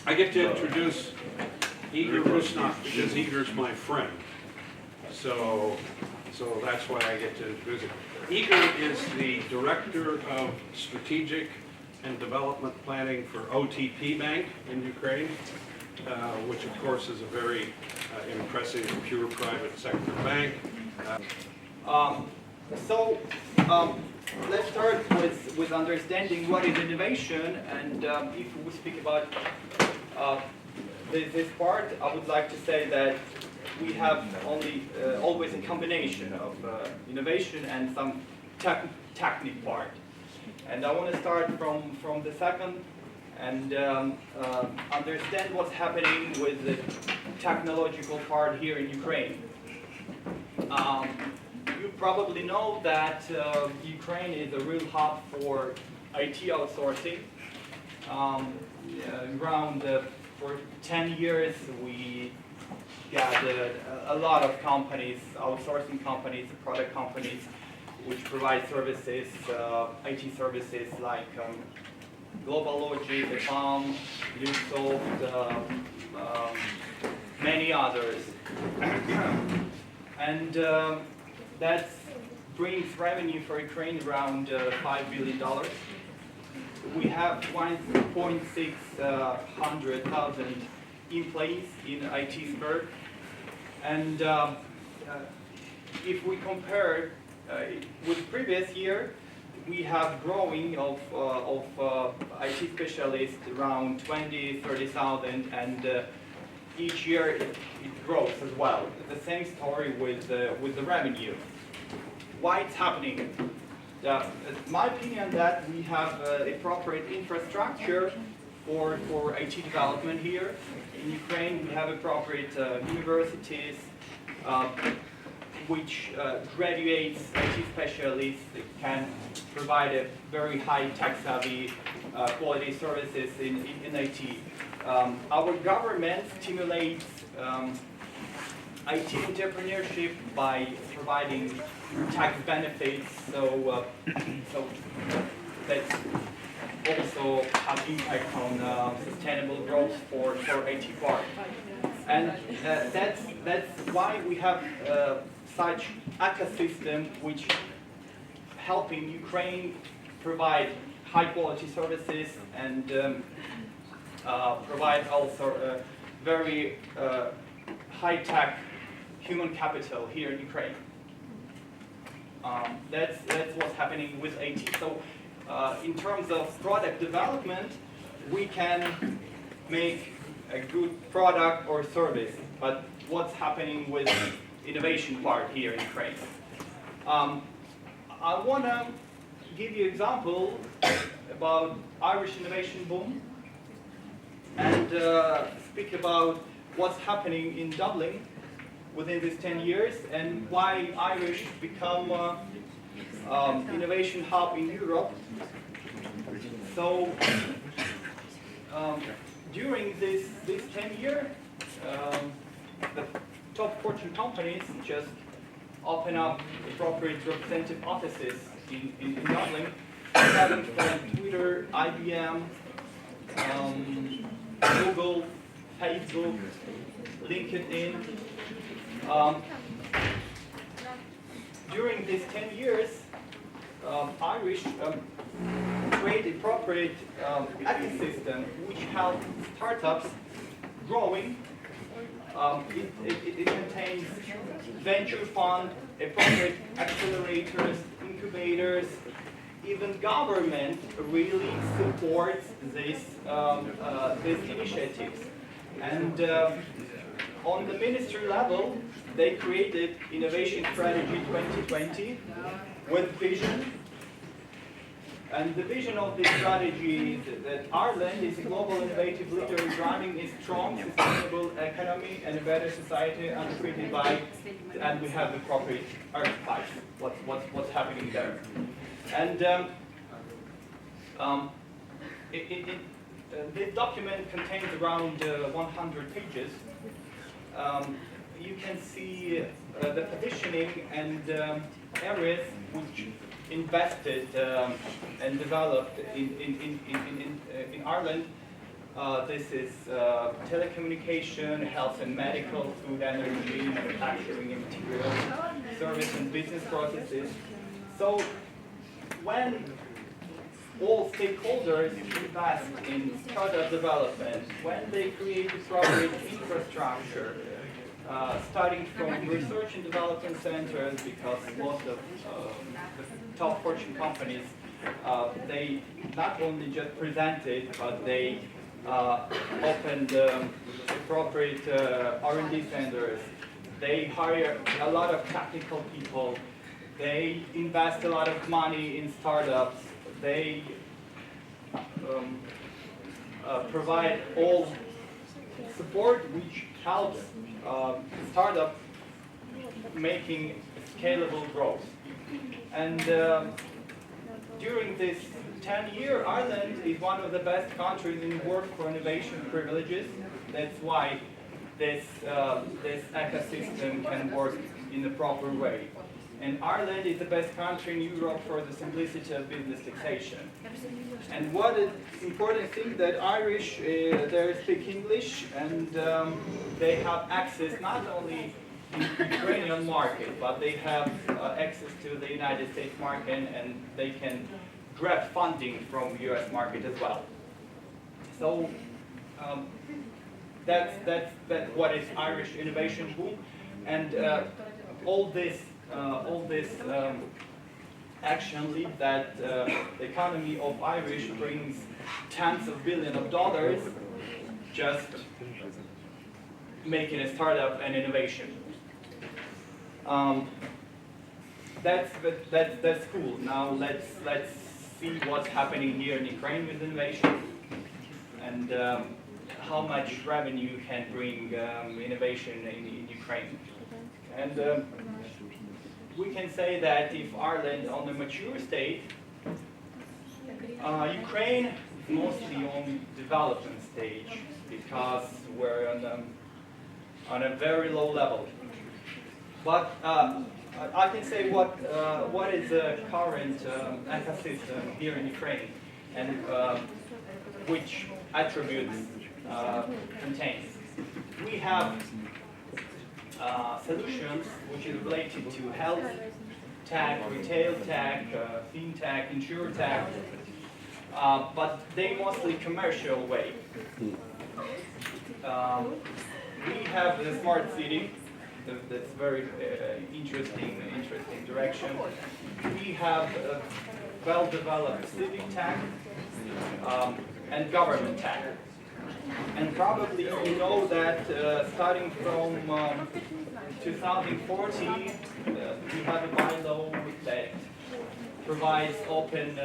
I get to introduce Ihor Rusnak because Ihor's my friend. So that's why I get to introduce him. Ihor is the Director of Strategic and Development Planning for OTP Bank in Ukraine, which of course is a very impressive pure private sector bank. Let's start with understanding what is innovation, and if we speak about this part, I would like to say that we have always a combination of innovation and some technical part. And I want to start from the second and understand what's happening with the technological part here in Ukraine. You probably know that Ukraine is a real hub for IT outsourcing. For 10 years we gathered a lot of companies, outsourcing companies, product companies, which provide services, IT services like GlobalLogic, EPAM, Luxoft, many others. And that brings revenue for Ukraine around $5 billion. We have 1,600,000 employees in IT sphere. And if we compare with previous year, we have growing of IT specialists around 30,000, and each year it grows as well. The same story with the revenue. Why it's happening? My opinion that we have appropriate infrastructure for IT development here in Ukraine. We have appropriate universities which graduates IT specialists can provide a very high tech-savvy quality services in IT. Our government stimulates IT entrepreneurship by providing tax benefits, so that's also have impact on sustainable growth for IT part. And that's why we have such ecosystem which helping Ukraine provide high quality services and provide also very high-tech human capital here in Ukraine. That's what's happening with IT. So in terms of product development, we can make a good product or service, but what's happening with innovation part here in Ukraine? I want to give you an example about Irish innovation boom and speak about what's happening in Dublin within these 10 years and why Irish become innovation hub in Europe. So during this 10 years, the top Fortune companies just open up appropriate representative offices in Dublin, starting from Twitter, IBM, Google, Facebook, LinkedIn. During these 10 years, Irish created appropriate ecosystem which helped startups growing. It contains venture fund, appropriate accelerators, incubators. Even government really supports these initiatives. And on the ministry level, they created Innovation Strategy 2020 with vision. And the vision of this strategy is that Ireland is a global innovative leader driving a strong, sustainable economy and a better society underpinned by, and we have the appropriate archetypes, what's happening there. And this document contains around 100 pages. You can see the positioning and areas which invested and developed in Ireland This is telecommunication, health and medical, food, energy, manufacturing and materials, service and business processes. So when all stakeholders invest in startup development, when they create appropriate infrastructure, starting from research and development centers, because most of the top Fortune companies, they not only just presented, but they opened appropriate R&D centers. They hire a lot of technical people. They invest a lot of money in startups. They provide all support which helps startup making scalable growth. And during this 10-year, Ireland is one of the best countries in the world for innovation privileges. That's why this ecosystem can work in the proper way. And Ireland is the best country in Europe for the simplicity of business taxation. And what is important thing that Irish, they speak English, and they have access not only in the Ukrainian market, but they have access to the United States market, and they can grab funding from US market as well. So that's what is Irish innovation boom, and all this action lead that the economy of Irish brings tens of billions of dollars just making a startup and innovation. That's cool. Now let's see what's happening here in Ukraine with innovation, and how much revenue can bring innovation in Ukraine. And we can say that if Ireland on the mature state, Ukraine is mostly on development stage, because we're on a very low level. But I can say what is the current ecosystem here in Ukraine, and which attributes contains. We have solutions which is related to health tech, retail tech, fintech, insurtech, but they mostly commercial way. We have the smart city. That's very interesting direction. We have well-developed civic tech and government tech. And probably you know that starting from 2014, we have a bylaw that provides open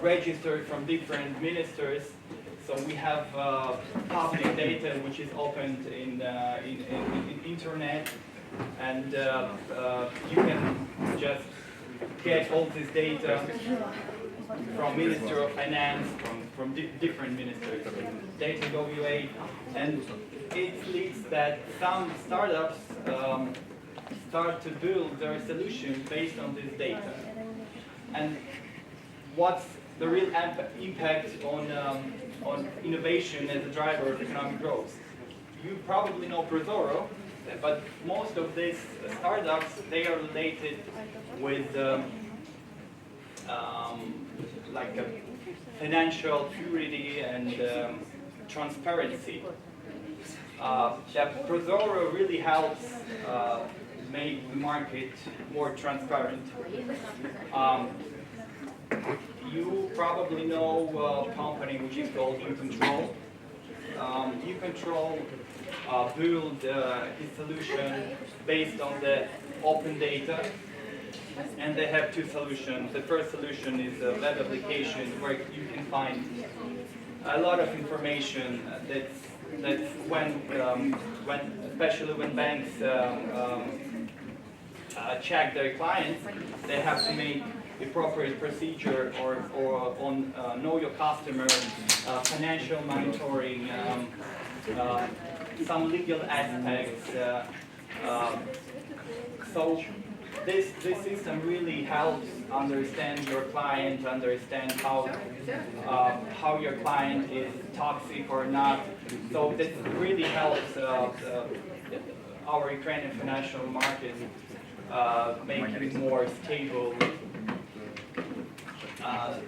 register from different ministers. So we have public data which is opened in internet, and you can just get all this data from Minister of Finance, from different ministers, data WA, and it leads that some startups start to build their solution based on this data. And what's the real impact on innovation as a driver of economic growth? You probably know Prozoro, but most of these startups, they are related with like financial purity and transparency. That Prozoro really helps make the market more transparent. You probably know a company which is called U-Control. U-Control built his solution based on the open data, and they have two solutions. The first solution is a web application where you can find a lot of information. That's when especially when banks check their clients, they have to make appropriate procedure or on know your customer, financial monitoring, some legal aspects. So this system really helps understand your client, understand how your client is toxic or not. So this really helps our Ukrainian financial market make it more stable.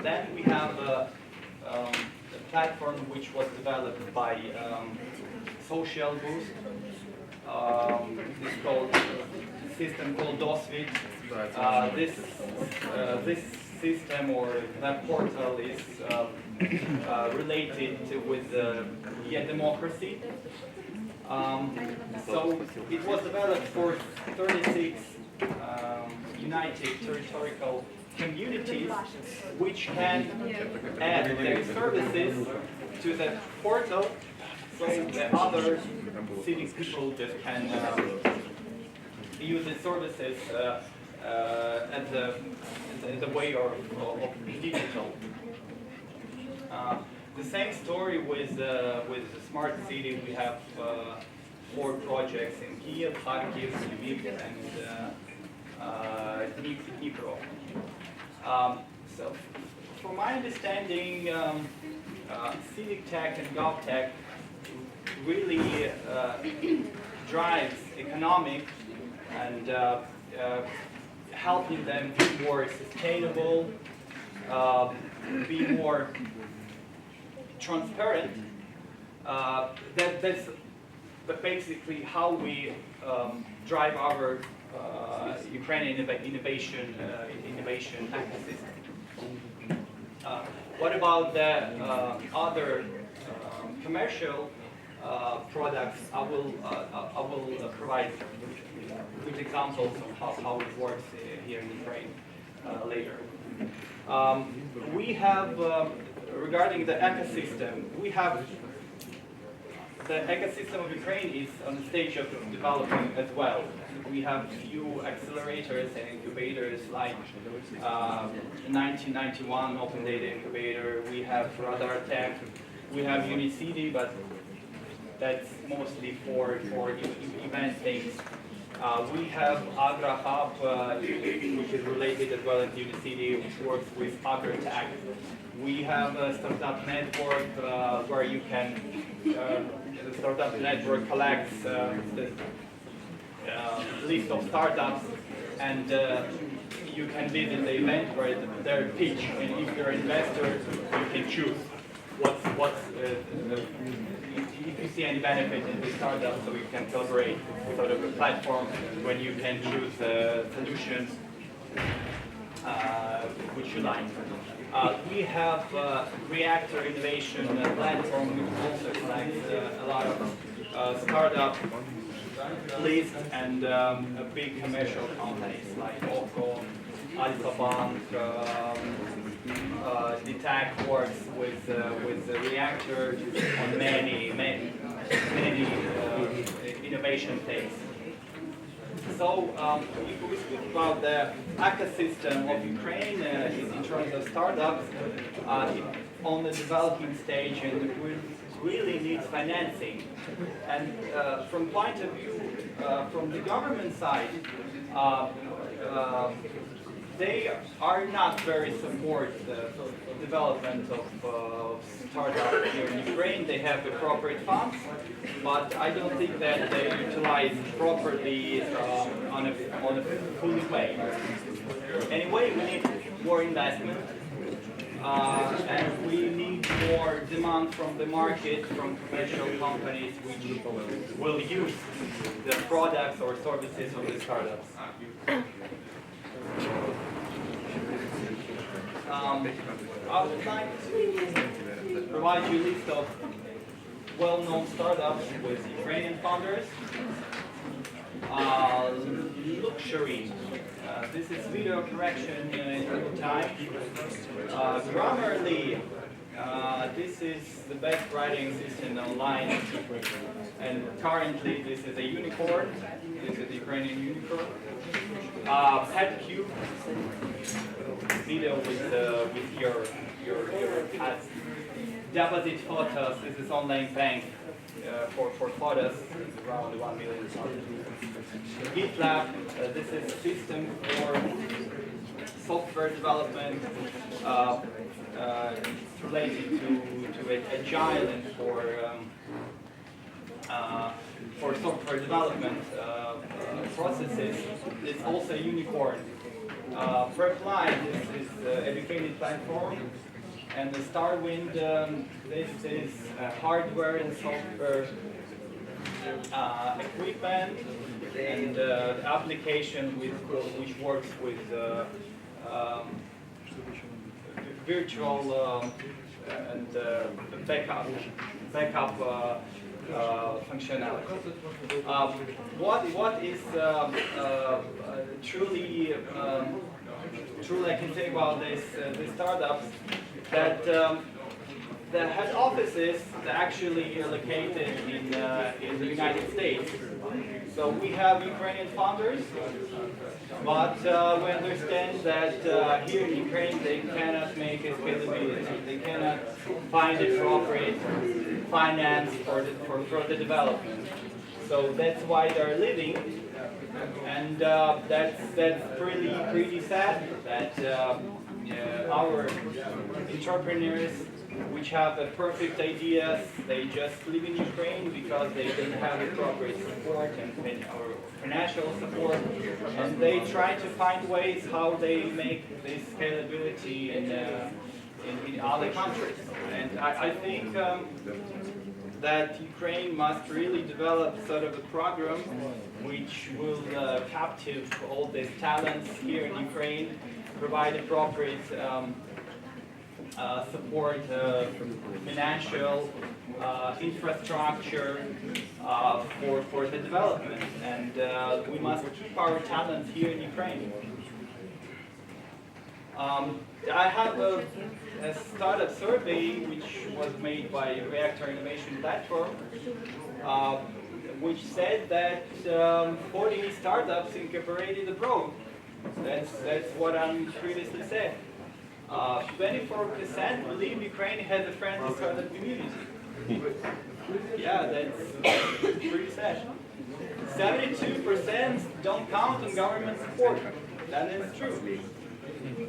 Then we have a platform which was developed by Social Boost. It's called system called DOSVIT. This system or web portal is related with democracy. So it was developed for 36 united territorial communities which can add their services to the portal, so the other city people just can use the services as the way of digital. The same story with the smart city. We have 4 projects in Kiev, Kharkiv, Lviv, and Dnipro. So, from my understanding, civic tech and gov tech really drives economic and helping them be more sustainable, be more transparent. That's basically how we drive our Ukrainian innovation ecosystem. What about the other commercial products? I will provide good examples of how it works here in Ukraine later. We have, regarding the ecosystem, the ecosystem of Ukraine is on the stage of developing as well. We have few accelerators and incubators like 1991 Open Data Incubator. We have Radar Tech. We have Unicity, but that's mostly for event things. We have Agra Hub, which is related as well as Unicity, which works with AgriTech. We have a startup network where you can, the startup network collects the list of startups, and you can visit the event where their pitch, and if you're an investor, you can choose if you see any benefit in the startup, so you can collaborate with sort of a platform when you can choose solutions which you like. We have Reactor Innovation Platform, which also collects a lot of startup lists and big commercial companies like Opco, Alpha Bank, DTAC works with the Reactor on many innovation things. So if we speak about the ecosystem of Ukraine in terms of startups, on the developing stage, and really needs financing. And from point of view, from the government side, they are not very support the development of startups here in Ukraine. They have appropriate funds, but I don't think that they utilize properly on a fully way. Anyway, we need more investment, and we need more demand from the market, from commercial companies which will use the products or services of the startups. I would like to provide you a list of well-known startups with Ukrainian founders. Luxury. This is video correction in real time. Grammarly. This is the best writing system online. And currently this is a unicorn. This is the Ukrainian unicorn. PetQ. Video with your pets. Deposit Photos. This is online bank. for photos is around 1 million. GitLab, this is a system for software development related to agile and for software development processes. It's also a unicorn. Reply, this is an educated platform, and the Starwind, this is hardware and software equipment and the application which works with virtual and backup functionality. What is truly I can say about these startups, that the head offices are actually located in the United States. So we have Ukrainian founders, but we understand that here in Ukraine they cannot make a scalability. They cannot find appropriate finance for the development. So that's why they're leaving, and that's pretty sad that our entrepreneurs, which have the perfect ideas, they just live in Ukraine because they didn't have appropriate support and or financial support, and they try to find ways how they make this scalability in other countries. And I think that Ukraine must really develop sort of a program which will captive all these talents here in Ukraine, provide appropriate support, financial infrastructure for the development, and we must keep our talents here in Ukraine. I have a startup survey which was made by Reactor Innovation Platform, which said that 40 startups incorporated abroad. That's what I previously said. 24% believe Ukraine has a friendly startup community. Yeah, that's pretty sad. 72% don't count on government support. That is true.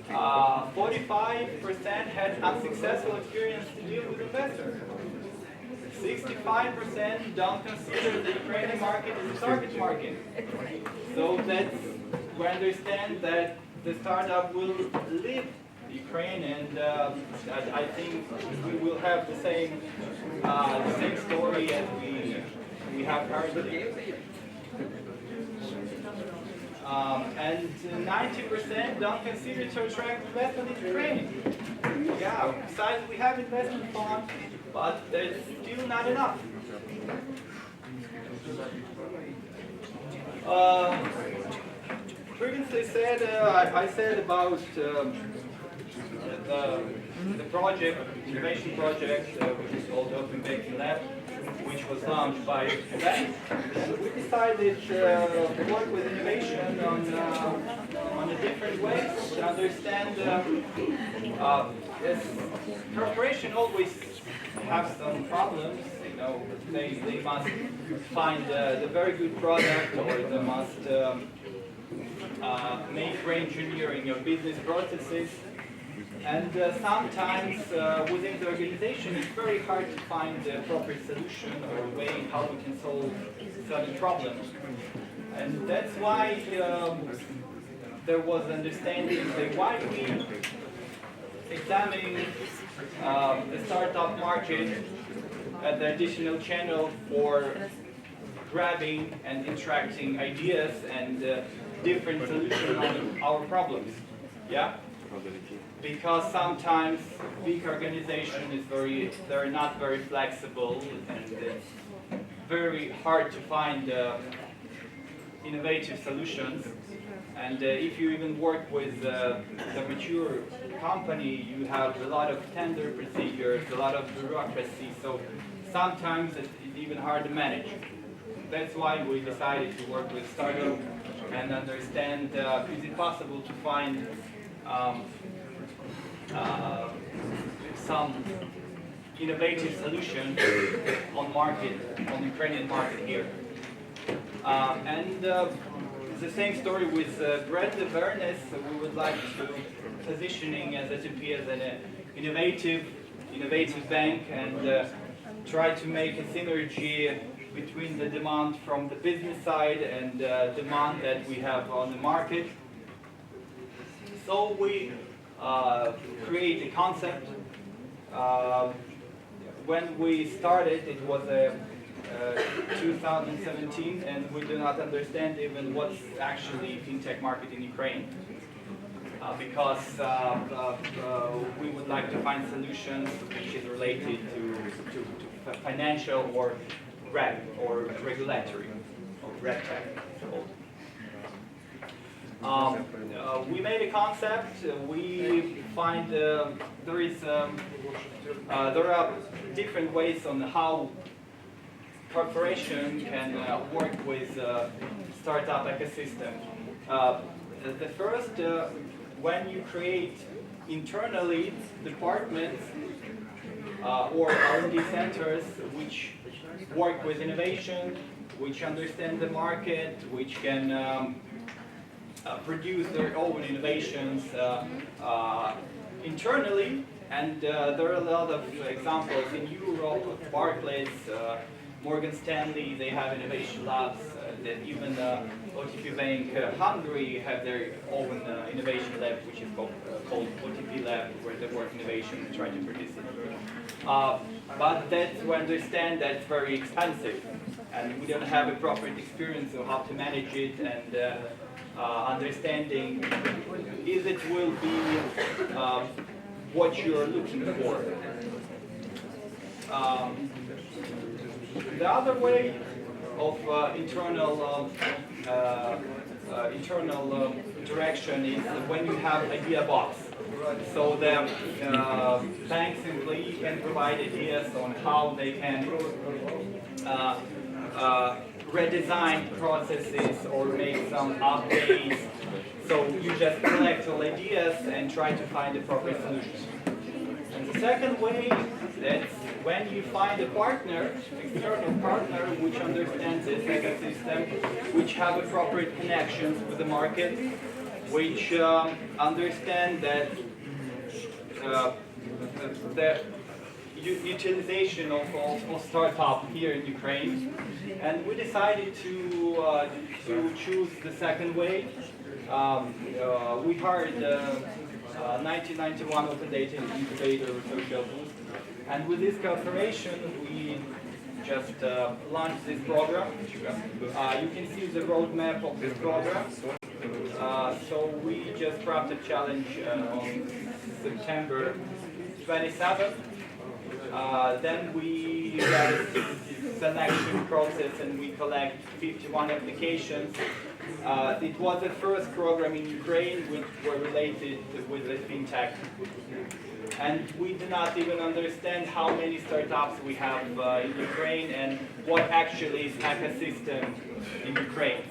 45% had unsuccessful experience to deal with investors. 65% don't consider the Ukrainian market as a target market. So that's, we understand that the startup will leave Ukraine, and I think we will have the same story as we have currently. And 90% don't consider to attract investment in Ukraine. Yeah, besides we have investment funds, but there's still not enough. Previously said, I said about the project, innovation project, which is called Open Banking Lab, which was launched by the bank. We decided to work with innovation on a different ways to understand. Corporation always have some problems. You know, they must find the very good product, or they must make re-engineering your business processes. And sometimes within the organization, it's very hard to find the appropriate solution or way how we can solve certain problems. And that's why there was understanding that why we examining the startup market as the additional channel for grabbing and interacting ideas and different solutions on our problems. Yeah? Because sometimes big organization is they're not very flexible, and it's very hard to find innovative solutions. And if you even work with a mature company, you have a lot of tender procedures, a lot of bureaucracy, so sometimes it's even hard to manage. That's why we decided to work with startup and understand, is it possible to find some innovative solution on Ukrainian market here. The same story with brand awareness. We would like to positioning as SAP as an innovative bank and try to make a synergy between the demand from the business side and demand that we have on the market. So we create a concept. When we started, it was 2017, and we do not understand even what's actually fintech market in Ukraine. Because we would like to find solutions which is related to financial or reg or regulatory or RegTech. We made a concept. We find there are different ways on how corporation can work with startup ecosystem. The first, when you create internally departments or R&D centers which work with innovation, which understand the market, which can produce their own innovations internally, and there are a lot of examples in Europe, Barclays, Morgan Stanley, they have innovation labs, that even OTP Bank Hungary have their own innovation lab, which is called OTP Lab, where they work innovation and try to participate. But we understand that's very expensive, and we don't have a proper experience of how to manage it and understanding if it will be what you're looking for. The other way of internal direction is when you have idea box. So the bank's employee can provide ideas on how they can redesign processes or make some updates. So you just collect all ideas and try to find the proper solution. And the second way, that's when you find a partner, external partner, which understands this ecosystem, which have appropriate connections with the market, which understand that the utilization of startup here in Ukraine. And we decided to choose the second way. We hired 1991 Open Data Incubator Social Boost, and with this cooperation we just launched this program. You can see the roadmap of this program. So we just dropped a challenge on September 27th. Then we got a selection process and we collect 51 applications. It was the first program in Ukraine which were related with the fintech. And we do not even understand how many startups we have in Ukraine and what actually is ecosystem in Ukraine.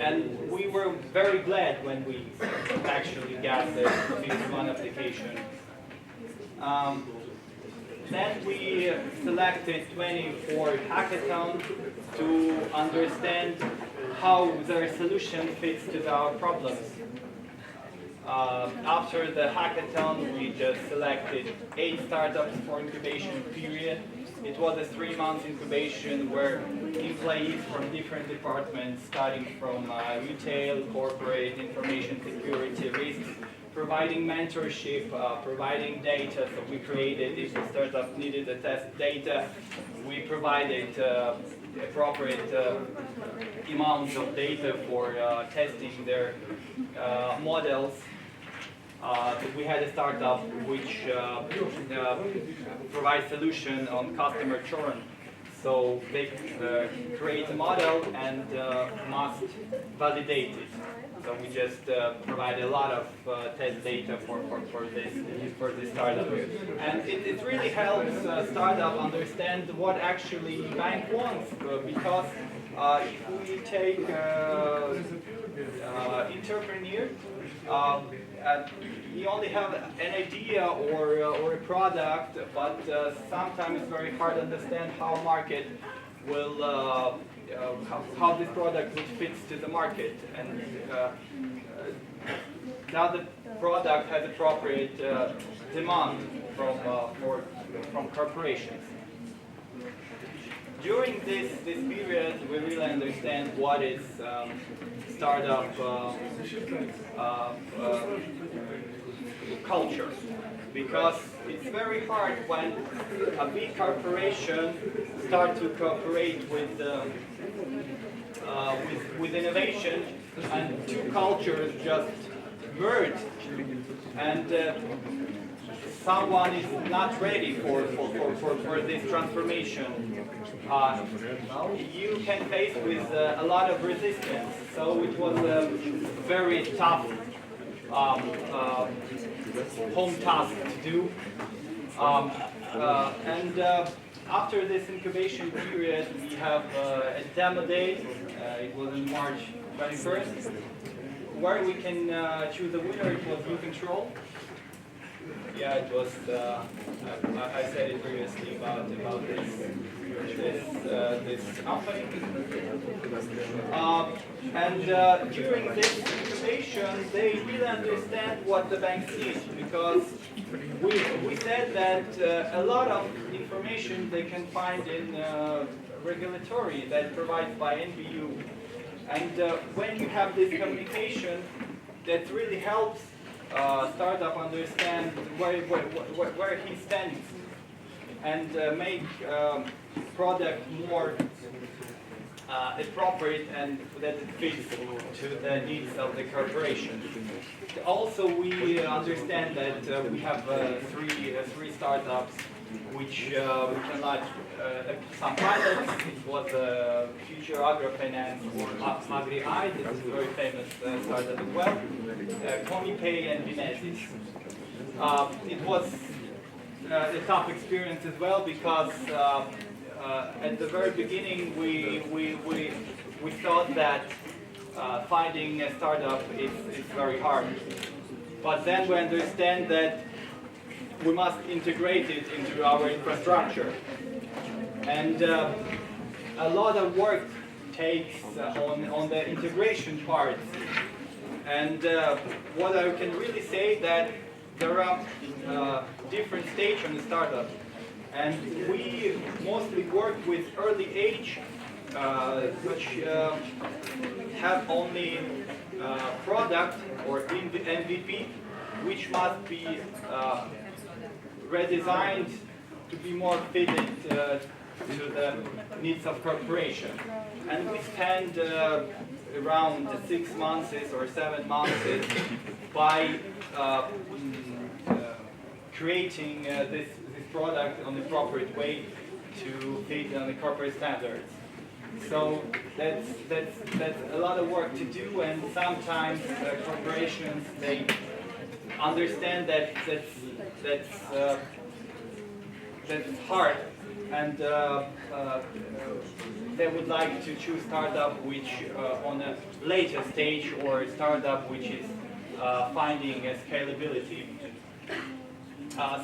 And we were very glad when we actually got the 51 application. Then we selected 24 hackathons to understand how their solution fits to our problems. After the hackathon, we just selected 8 startups for incubation period. It was a 3-month incubation where employees from different departments, starting from retail, corporate, information security, risks, providing mentorship, providing data. So we created, if the startup needed to test data, we provided appropriate amounts of data for testing their models. We had a startup which provides solution on customer churn. So they create a model and must validate it. So we just provide a lot of test data for this startup. And it really helps startup understand what actually bank wants, because if we take entrepreneur, he only have an idea or a product, but sometimes it's very hard to understand how market will how this product would fit to the market, and now the product has appropriate demand from corporations. During this period, we really understand what is startup culture, because it's very hard when a big corporation starts to cooperate with innovation, and two cultures just merge, and someone is not ready for this transformation. You can face with a lot of resistance, so it was a very tough home task to do. After this incubation period, we have a demo day. It was on March 21st, where we can choose a winner. It was new control. Yeah, it was. I said it previously about this company. During this incubation, they really understand what the banks need, because we said that a lot of information they can find in regulatory that provided by NBU, and when you have this communication, that really helps startup understand where he stands, and make product more appropriate and that it fits to the needs of the corporation. Also, we understand that we have three startups which we can launch some pilots. It was Future Agrofinance or Agri-I. This is a very famous startup as well. ComiPay and Vinesis. It was a tough experience as well, because at the very beginning we thought that finding a startup is very hard. But then we understand that we must integrate it into our infrastructure. And a lot of work takes on the integration part. And what I can really say that there are different stages in the startup. And we mostly work with early age, which have only product or MVP, which must be redesigned to be more fitted to the needs of corporation. And we spend around 6 months or 7 months by creating this product on the appropriate way to fit on the corporate standards. So that's a lot of work to do, and sometimes corporations, they understand that that's hard, and they would like to choose startup which on a later stage, or a startup which is finding a scalability.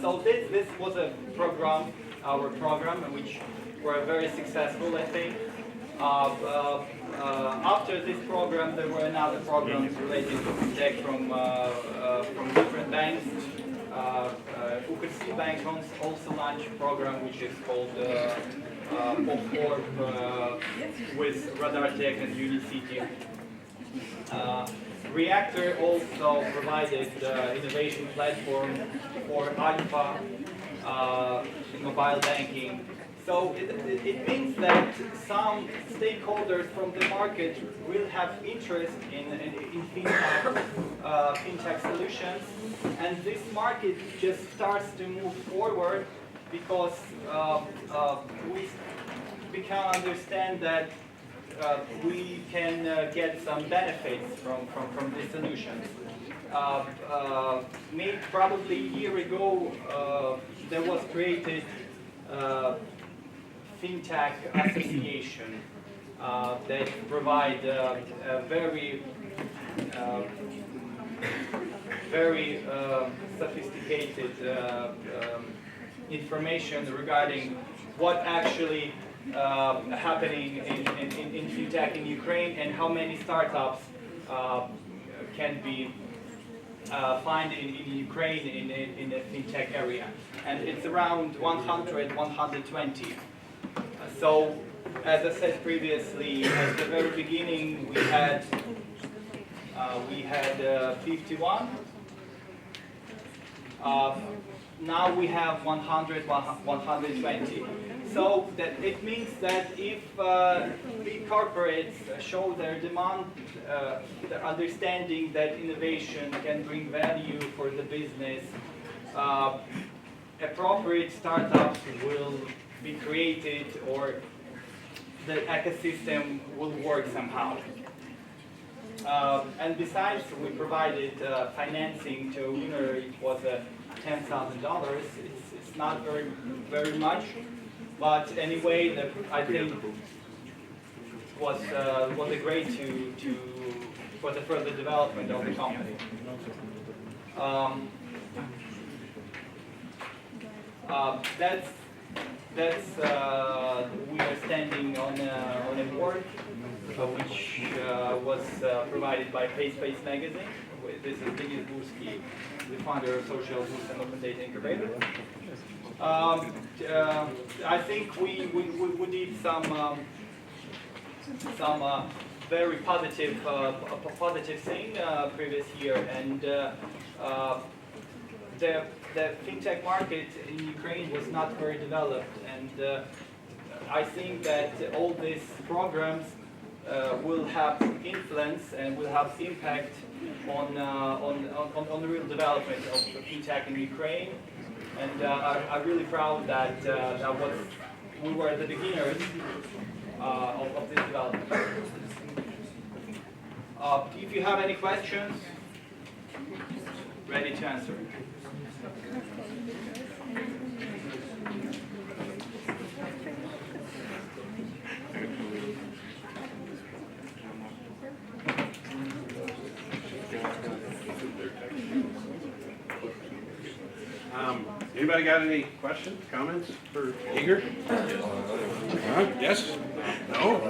So this was a program, our program, which were very successful, I think. After this program, there were another programs related to tech from different banks. Ukrainian Bank also launched a program which is called PopCorp with Radar Tech and Unicity. Reactor also provided innovation platform for Alpha mobile banking. So it means that some stakeholders from the market will have interest in fintech solutions, and this market just starts to move forward, because we can understand that we can get some benefits from these solutions. Maybe probably a year ago, there was created FinTech Association that provide a very sophisticated information regarding what actually happening in FinTech in Ukraine and how many startups can be find in Ukraine in the FinTech area. And it's around 100, 120. So, as I said previously, at the very beginning we had 51. Now we have 100, 120. So that it means that if big corporates show their demand, their understanding that innovation can bring value for the business, appropriate startups will be created, or the ecosystem will work somehow. And besides, we provided financing to a winner. It was $10,000. It's not very much, but anyway, I think was a great for the further development of the company. We are standing on a board which was provided by Space magazine. This is Denis Burski, the founder of Social Boost and Open Data Incubator. I think we did some very positive thing previous year, and the FinTech market in Ukraine was not very developed, and I think that all these programs will have influence and will have impact on the real development of FinTech in Ukraine. And I'm really proud that we were the beginners of this development. If you have any questions, ready to answer. Anybody got any questions, comments for Ihor? Yes? No?